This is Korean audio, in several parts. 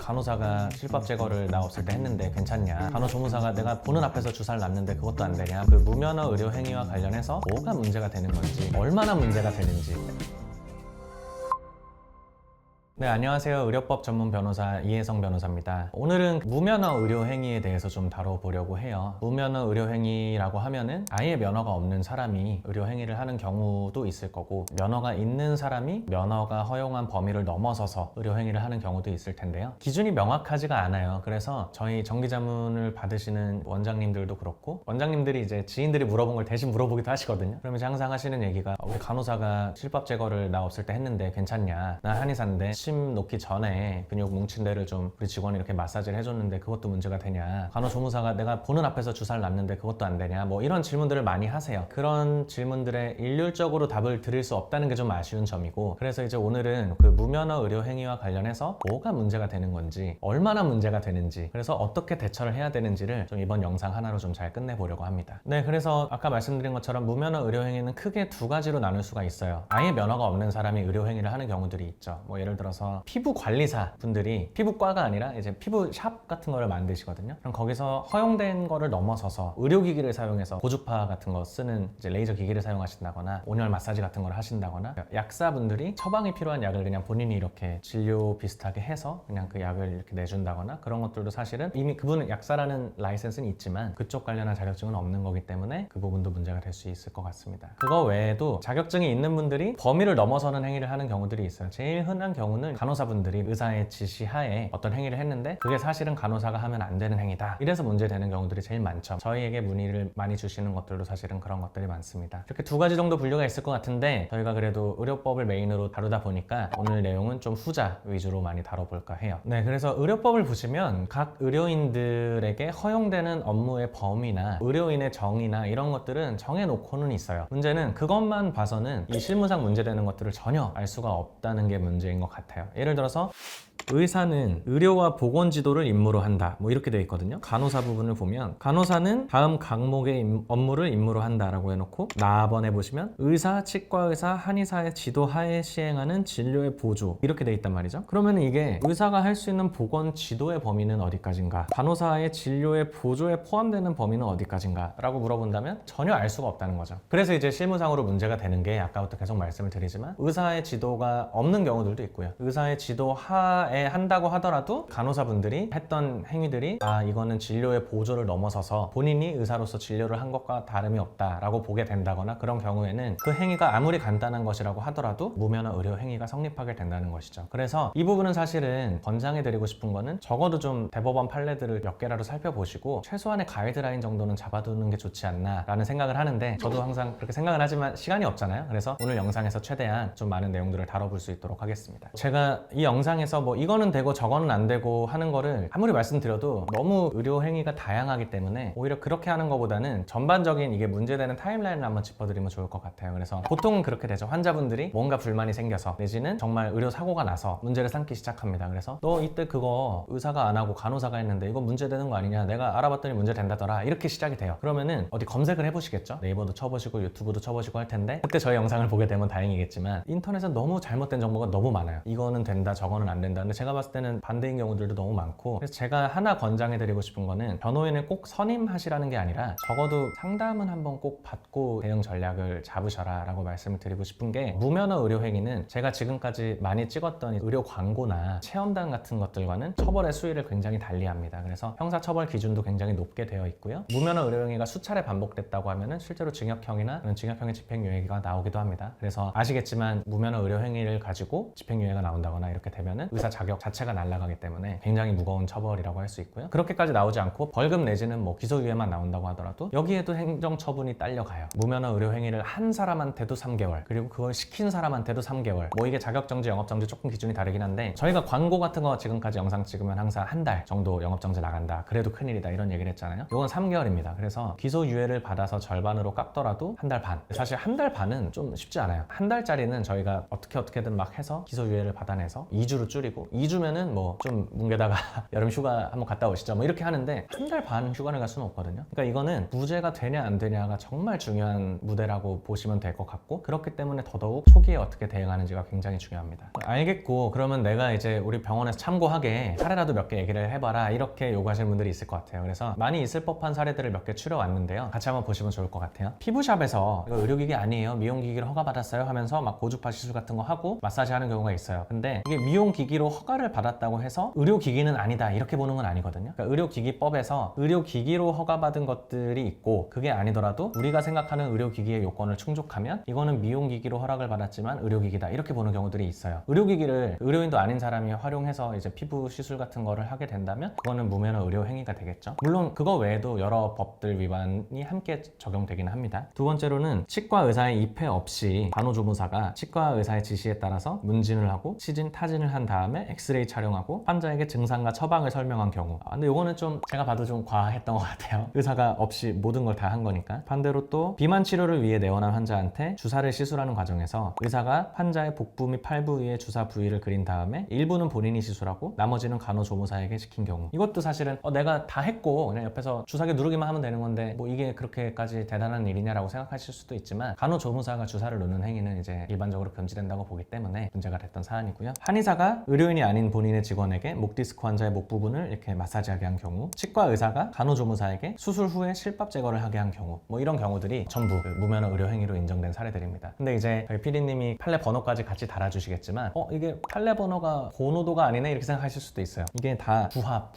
간호사가 실밥 제거를 나 없을 때 했는데 괜찮냐? 간호조무사가 내가 보는 앞에서 주사를 놨는데 그것도 안 되냐? 그 무면허 의료 행위와 관련해서 뭐가 문제가 되는 건지, 얼마나 문제가 되는지. 네, 안녕하세요. 의료법 전문 변호사 이혜성 변호사입니다. 오늘은 무면허 의료 행위에 대해서 좀 다뤄보려고 해요. 무면허 의료 행위라고 하면은 아예 면허가 없는 사람이 의료 행위를 하는 경우도 있을 거고, 면허가 있는 사람이 면허가 허용한 범위를 넘어서서 의료 행위를 하는 경우도 있을 텐데요. 기준이 명확하지가 않아요. 그래서 저희 정기자문을 받으시는 원장님들도 그렇고, 원장님들이 이제 지인들이 물어본 걸 대신 물어보기도 하시거든요. 그러면 이제 항상 하시는 얘기가, 우리 간호사가 실밥 제거를 나 없을 때 했는데 괜찮냐? 나 한의사인데 침 놓기 전에 근육 뭉친 데를 좀 우리 직원이 이렇게 마사지를 해줬는데 그것도 문제가 되냐? 간호조무사가 내가 보는 앞에서 주사를 놨는데 그것도 안 되냐? 뭐 이런 질문들을 많이 하세요. 그런 질문들에 일률적으로 답을 드릴 수 없다는 게 좀 아쉬운 점이고, 그래서 이제 오늘은 그 무면허 의료 행위와 관련해서 뭐가 문제가 되는 건지, 얼마나 문제가 되는지, 그래서 어떻게 대처를 해야 되는지를 좀 이번 영상 하나로 좀 잘 끝내보려고 합니다. 네, 그래서 아까 말씀드린 것처럼 무면허 의료 행위는 크게 두 가지로 나눌 수가 있어요. 아예 면허가 없는 사람이 의료 행위를 하는 경우들이 있죠. 뭐 예를 들어서 피부 관리사 분들이 피부과가 아니라 이제 피부샵 같은 거를 만드시거든요. 그럼 거기서 허용된 거를 넘어서서 의료기기를 사용해서 고주파 같은 거 쓰는 이제 레이저 기기를 사용하신다거나 온열 마사지 같은 걸 하신다거나, 약사분들이 처방이 필요한 약을 그냥 본인이 이렇게 진료 비슷하게 해서 그냥 그 약을 이렇게 내준다거나, 그런 것들도 사실은 이미 그분은 약사라는 라이센스는 있지만 그쪽 관련한 자격증은 없는 거기 때문에 그 부분도 문제가 될 수 있을 것 같습니다. 그거 외에도 자격증이 있는 분들이 범위를 넘어서는 행위를 하는 경우들이 있어요. 제일 흔한 경우는 간호사분들이 의사의 지시하에 어떤 행위를 했는데 그게 사실은 간호사가 하면 안 되는 행위다, 이래서 문제되는 경우들이 제일 많죠. 저희에게 문의를 많이 주시는 것들도 사실은 그런 것들이 많습니다. 이렇게 두 가지 정도 분류가 있을 것 같은데, 저희가 그래도 의료법을 메인으로 다루다 보니까 오늘 내용은 좀 후자 위주로 많이 다뤄볼까 해요. 네, 그래서 의료법을 보시면 각 의료인들에게 허용되는 업무의 범위나 의료인의 정의나 이런 것들은 정해놓고는 있어요. 문제는 그것만 봐서는 이 실무상 문제되는 것들을 전혀 알 수가 없다는 게 문제인 것 같아요. 예를 들어서 의사는 의료와 보건 지도를 임무로 한다, 뭐 이렇게 되어 있거든요. 간호사 부분을 보면 간호사는 다음 각목의 업무를 임무로 한다라고 해놓고, 나번에 보시면 의사, 치과의사, 한의사의 지도 하에 시행하는 진료의 보조, 이렇게 되어 있단 말이죠. 그러면 이게 의사가 할 수 있는 보건 지도의 범위는 어디까지인가, 간호사의 진료의 보조에 포함되는 범위는 어디까지인가 라고 물어본다면 전혀 알 수가 없다는 거죠. 그래서 이제 실무상으로 문제가 되는 게, 아까부터 계속 말씀을 드리지만 의사의 지도가 없는 경우들도 있고요. 의사의 지도 하에 한다고 하더라도 간호사분들이 했던 행위들이 이거는 진료의 보조를 넘어서서 본인이 의사로서 진료를 한 것과 다름이 없다라고 보게 된다거나, 그런 경우에는 그 행위가 아무리 간단한 것이라고 하더라도 무면허 의료 행위가 성립하게 된다는 것이죠. 그래서 이 부분은 사실은 권장해드리고 싶은 거는 적어도 좀 대법원 판례들을 몇 개라도 살펴보시고 최소한의 가이드라인 정도는 잡아두는 게 좋지 않나 라는 생각을 하는데, 저도 항상 그렇게 생각을 하지만 시간이 없잖아요. 그래서 오늘 영상에서 최대한 좀 많은 내용들을 다뤄볼 수 있도록 하겠습니다. 제가 이 영상에서 뭐 이거는 되고 저거는 안 되고 하는 거를 아무리 말씀드려도 너무 의료 행위가 다양하기 때문에 오히려 그렇게 하는 것보다는 전반적인 이게 문제되는 타임라인을 한번 짚어드리면 좋을 것 같아요. 그래서 보통은 그렇게 되죠. 환자분들이 뭔가 불만이 생겨서, 내지는 정말 의료 사고가 나서 문제를 삼기 시작합니다. 그래서 너 이때 그거 의사가 안 하고 간호사가 했는데 이거 문제되는 거 아니냐, 내가 알아봤더니 문제된다더라, 이렇게 시작이 돼요. 그러면은 어디 검색을 해보시겠죠. 네이버도 쳐보시고 유튜브도 쳐보시고 할 텐데, 그때 저희 영상을 보게 되면 다행이겠지만 인터넷에 너무 잘못된 정보가 너무 많아요. 이거는 된다, 저거는 안 된다. 근데 제가 봤을 때는 반대인 경우들도 너무 많고, 그래서 제가 하나 권장해드리고 싶은 거는 변호인을 꼭 선임하시라는 게 아니라 적어도 상담은 한번 꼭 받고 대응 전략을 잡으셔라 라고 말씀을 드리고 싶은 게, 무면허 의료 행위는 제가 지금까지 많이 찍었던 의료 광고나 체험단 같은 것들과는 처벌의 수위를 굉장히 달리합니다. 그래서 형사처벌 기준도 굉장히 높게 되어 있고요. 무면허 의료 행위가 수차례 반복됐다고 하면은 실제로 징역형이나 징역형의 집행유예가 나오기도 합니다. 그래서 아시겠지만 무면허 의료 행위를 가지고 집행유예가 나온다거나 이렇게 되면은 의사 자격 자체가 날아가기 때문에 굉장히 무거운 처벌이라고 할 수 있고요. 그렇게까지 나오지 않고 벌금 내지는 뭐 기소유예만 나온다고 하더라도 여기에도 행정처분이 딸려가요. 무면허 의료 행위를 한 사람한테도 3개월, 그리고 그걸 시킨 사람한테도 3개월. 뭐 이게 자격정지, 영업정지 조금 기준이 다르긴 한데, 저희가 광고 같은 거 지금까지 영상 찍으면 항상 한 달 정도 영업정지 나간다, 그래도 큰일이다, 이런 얘기를 했잖아요. 이건 3개월입니다. 그래서 기소유예를 받아서 절반으로 깎더라도 한 달 반. 사실 한 달 반은 좀 쉽지 않아요. 한 달짜리는 저희가 어떻게든 막 해서 기소유예를 받아내서 2주로 줄이고 2주면은 뭐 좀 뭉개다가 여름 휴가 한번 갔다 오시죠 뭐 이렇게 하는데 한 달 반 휴가를 갈 수는 없거든요. 그러니까 이거는 무죄가 되냐 안 되냐가 정말 중요한 무대라고 보시면 될 것 같고, 그렇기 때문에 더더욱 초기에 어떻게 대응하는지가 굉장히 중요합니다. 알겠고, 그러면 내가 이제 우리 병원에서 참고하게 사례라도 몇 개 얘기를 해봐라 이렇게 요구하시는 분들이 있을 것 같아요. 그래서 많이 있을 법한 사례들을 몇 개 추려왔는데요. 같이 한번 보시면 좋을 것 같아요. 피부샵에서 이거 의료기기 아니에요, 미용기기로 허가받았어요 하면서 막 고주파 시술 같은 거 하고 마사지 하는 경우가 있어요. 근데 이게 미용기기로 허가를 받았다고 해서 의료기기는 아니다 이렇게 보는 건 아니거든요. 그러니까 의료기기법에서 의료기기로 허가받은 것들이 있고, 그게 아니더라도 우리가 생각하는 의료기기의 요건을 충족하면 이거는 미용기기로 허락을 받았지만 의료기기다 이렇게 보는 경우들이 있어요. 의료기기를 의료인도 아닌 사람이 활용해서 이제 피부 시술 같은 거를 하게 된다면 그거는 무면허 의료행위가 되겠죠. 물론 그거 외에도 여러 법들 위반이 함께 적용되기는 합니다. 두 번째로는 치과 의사의 입회 없이 간호조무사가 치과 의사의 지시에 따라서 문진을 하고 시진, 타진을 한 다음에 엑스레이 촬영하고 환자에게 증상과 처방을 설명한 경우. 근데 이거는 좀 제가 봐도 좀 과했던 것 같아요. 의사가 없이 모든 걸 다 한 거니까. 반대로 또 비만 치료를 위해 내원한 환자한테 주사를 시술하는 과정에서 의사가 환자의 복부 및 팔부 위에 주사 부위를 그린 다음에 일부는 본인이 시술하고 나머지는 간호조무사에게 시킨 경우. 이것도 사실은 내가 다 했고 그냥 옆에서 주사기 누르기만 하면 되는 건데 뭐 이게 그렇게까지 대단한 일이냐라고 생각하실 수도 있지만, 간호조무사가 주사를 놓는 행위는 이제 일반적으로 금지된다고 보기 때문에 문제가 됐던 사안이고요. 한의사가 의료인이 아닌 본인의 직원에게 목 디스크 환자의 목 부분을 이렇게 마사지하게 한 경우, 치과 의사가 간호조무사에게 수술 후에 실밥 제거를 하게 한 경우, 뭐 이런 경우들이 전부 무면허 의료 행위로 인정된 사례들입니다. 근데 이제 저희 PD님이 판례 번호까지 같이 달아주시겠지만 이게 판례 번호가 고노도가 아니네 이렇게 생각하실 수도 있어요. 이게 다 부합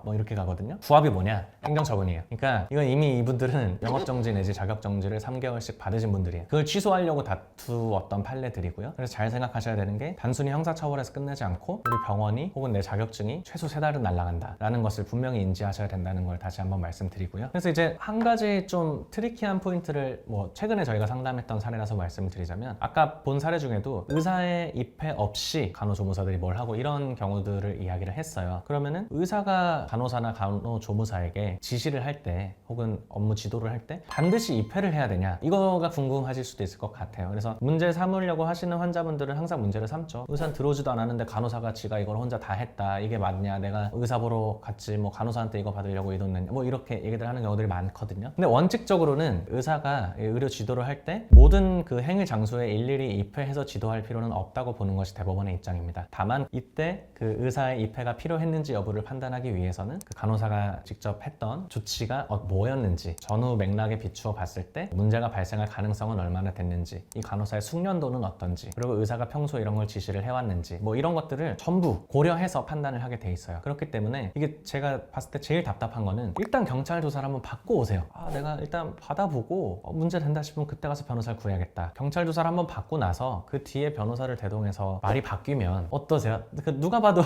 뭐 이렇게 가거든요. 부합이 뭐냐? 행정처분이에요. 그러니까 이건 이미 이분들은 영업정지 내지 자격정지를 3개월씩 받으신 분들이에요. 그걸 취소하려고 다투었던 판례들이고요. 그래서 잘 생각하셔야 되는 게, 단순히 형사처벌에서 끝내지 않고 우리 병원이 혹은 내 자격증이 최소 3달은 날아간다 라는 것을 분명히 인지하셔야 된다는 걸 다시 한번 말씀드리고요. 그래서 이제 한 가지 좀 트리키한 포인트를 최근에 저희가 상담했던 사례라서 말씀을 드리자면, 아까 본 사례 중에도 의사의 입회 없이 간호조무사들이 뭘 하고 이런 경우들을 이야기를 했어요. 그러면은 의사가 간호사나 간호조무사에게 지시를 할 때 혹은 업무 지도를 할 때 반드시 입회를 해야 되냐, 이거가 궁금하실 수도 있을 것 같아요. 그래서 문제 삼으려고 하시는 환자분들은 항상 문제를 삼죠. 의사는 들어오지도 않았는데 간호사가 지가 이걸 혼자 다 했다, 이게 맞냐, 내가 의사 보러 갔지 뭐 간호사한테 이거 받으려고 이 돈 냈냐, 뭐 이렇게 얘기들 하는 경우들이 많거든요. 근데 원칙적으로는 의사가 의료 지도를 할 때 모든 그 행위 장소에 일일이 입회해서 지도할 필요는 없다고 보는 것이 대법원의 입장입니다. 다만 이때 그 의사의 입회가 필요했는지 여부를 판단하기 위해서는 그 간호사가 직접 했던 조치가 뭐였는지, 전후 맥락에 비추어 봤을 때 문제가 발생할 가능성은 얼마나 됐는지, 이 간호사의 숙련도는 어떤지, 그리고 의사가 평소에 이런 걸 지시를 해왔는지, 뭐 이런 것들을 전부 고려해서 판단을 하게 돼 있어요. 그렇기 때문에 이게 제가 봤을 때 제일 답답한 거는, 일단 경찰 조사를 한번 받고 오세요. 내가 일단 받아보고 문제 된다 싶으면 그때 가서 변호사를 구해야겠다. 경찰 조사를 한번 받고 나서 그 뒤에 변호사를 대동해서 말이 바뀌면 어떠세요? 누가 봐도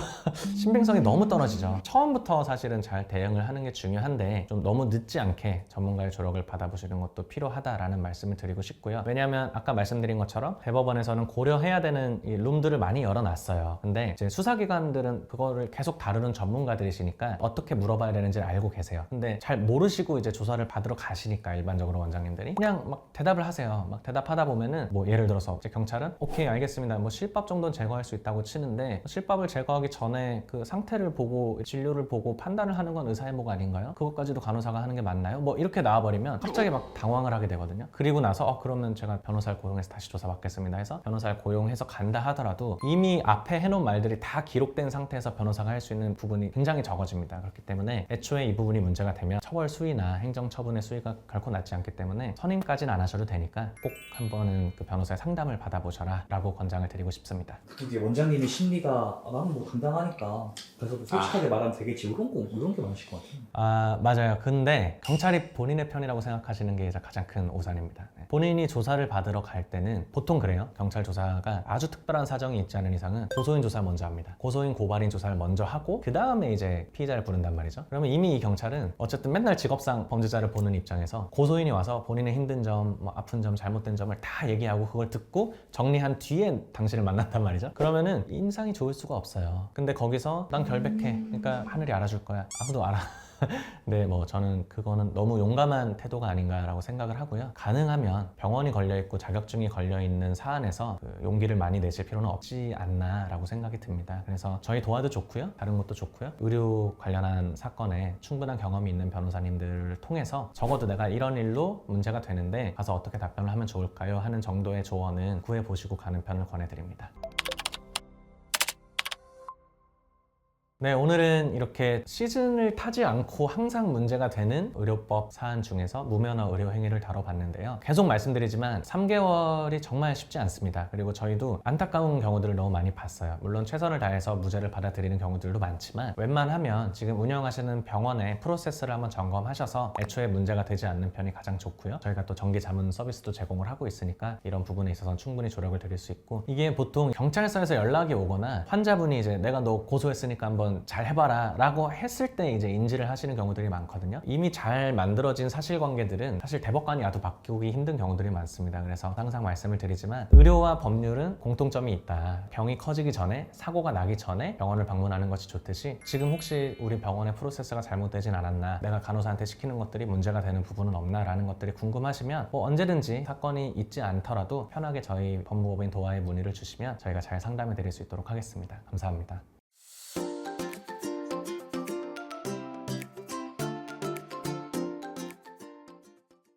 신빙성이 너무 떨어지죠. 처음부터 사실은 잘 대응을 하는 게 중요한데, 좀 너무 늦지 않게 전문가의 조력을 받아보시는 것도 필요하다라는 말씀을 드리고 싶고요. 왜냐하면 아까 말씀드린 것처럼 대법원에서는 고려해야 되는 이 룸들을 많이 열어놨어요. 근데 이제 수사기관들은 그거를 계속 다루는 전문가들이시니까 어떻게 물어봐야 되는지 알고 계세요. 근데 잘 모르시고 이제 조사를 받으러 가시니까 일반적으로 원장님들이 그냥 막 대답을 하세요. 막 대답하다 보면은 뭐 예를 들어서 이제 경찰은 오케이 알겠습니다, 뭐 실밥 정도는 제거할 수 있다고 치는데, 실밥을 제거하기 전에 그 상태를 보고 진료를 보고 판단을 하는 건 의사의 목 아닌가요? 그것까지도 간호사가 하는 게 맞나요? 뭐 이렇게 나와버리면 갑자기 막 당황을 하게 되거든요. 그리고 나서 그러면 제가 변호사를 고용해서 다시 조사받겠습니다 해서 변호사를 고용해서 간다 하더라도 이미 앞에 해놓은 말들이 다 기록된 상태에서 변호사가 할 수 있는 부분이 굉장히 적어집니다. 그렇기 때문에 애초에 이 부분이 문제가 되면 처벌 수위나 행정처분의 수위가 결코 낮지 않기 때문에 선임까지는 안 하셔도 되니까 꼭 한번은 그 변호사의 상담을 받아보셔라 라고 권장을 드리고 싶습니다. 그게 원장님의 심리가 나는 뭐 당당하니까 그래서 솔직하게 말하면 되겠지 이런 게 많으실 것 같아요. 맞아요. 근데 경찰이 본인의 편이라고 생각하시는 게 가장 큰 오산입니다. 본인이 조사를 받으러 갈 때는 보통 그래요. 경찰 조사가 아주 특별한 사정이 있지 않은 이상은 고소인 조사를 먼저 합니다. 고소인 고발인 조사를 먼저 하고 그 다음에 이제 피의자를 부른단 말이죠. 그러면 이미 이 경찰은 어쨌든 맨날 직업상 범죄자를 보는 입장에서 고소인이 와서 본인의 힘든 점, 뭐 아픈 점, 잘못된 점을 다 얘기하고 그걸 듣고 정리한 뒤에 당신을 만난단 말이죠. 그러면은 인상이 좋을 수가 없어요. 근데 거기서 난 결백해, 그러니까 하늘이 알아줄 거야, 아무도 알아 네, 뭐 저는 그거는 너무 용감한 태도가 아닌가라고 생각을 하고요. 가능하면 병원이 걸려있고 자격증이 걸려있는 사안에서 그 용기를 많이 내실 필요는 없지 않나라고 생각이 듭니다. 그래서 저희 도와도 좋고요. 다른 것도 좋고요. 의료 관련한 사건에 충분한 경험이 있는 변호사님들을 통해서 적어도 내가 이런 일로 문제가 되는데 가서 어떻게 답변을 하면 좋을까요? 하는 정도의 조언은 구해보시고 가는 편을 권해드립니다. 네, 오늘은 이렇게 시즌을 타지 않고 항상 문제가 되는 의료법 사안 중에서 무면허 의료 행위를 다뤄봤는데요. 계속 말씀드리지만 3개월이 정말 쉽지 않습니다. 그리고 저희도 안타까운 경우들을 너무 많이 봤어요. 물론 최선을 다해서 무죄를 받아들이는 경우들도 많지만 웬만하면 지금 운영하시는 병원의 프로세스를 한번 점검하셔서 애초에 문제가 되지 않는 편이 가장 좋고요. 저희가 또 정기 자문 서비스도 제공을 하고 있으니까 이런 부분에 있어서는 충분히 조력을 드릴 수 있고, 이게 보통 경찰서에서 연락이 오거나 환자분이 이제 내가 너 고소했으니까 한번 잘 해봐라 라고 했을 때 이제 인지를 하시는 경우들이 많거든요. 이미 잘 만들어진 사실관계들은 사실 대법관이 와도 바꾸기 힘든 경우들이 많습니다. 그래서 항상 말씀을 드리지만 의료와 법률은 공통점이 있다. 병이 커지기 전에, 사고가 나기 전에 병원을 방문하는 것이 좋듯이 지금 혹시 우리 병원의 프로세스가 잘못되진 않았나, 내가 간호사한테 시키는 것들이 문제가 되는 부분은 없나 라는 것들이 궁금하시면 뭐 언제든지 사건이 있지 않더라도 편하게 저희 법무법인 도하에 문의를 주시면 저희가 잘 상담해 드릴 수 있도록 하겠습니다. 감사합니다.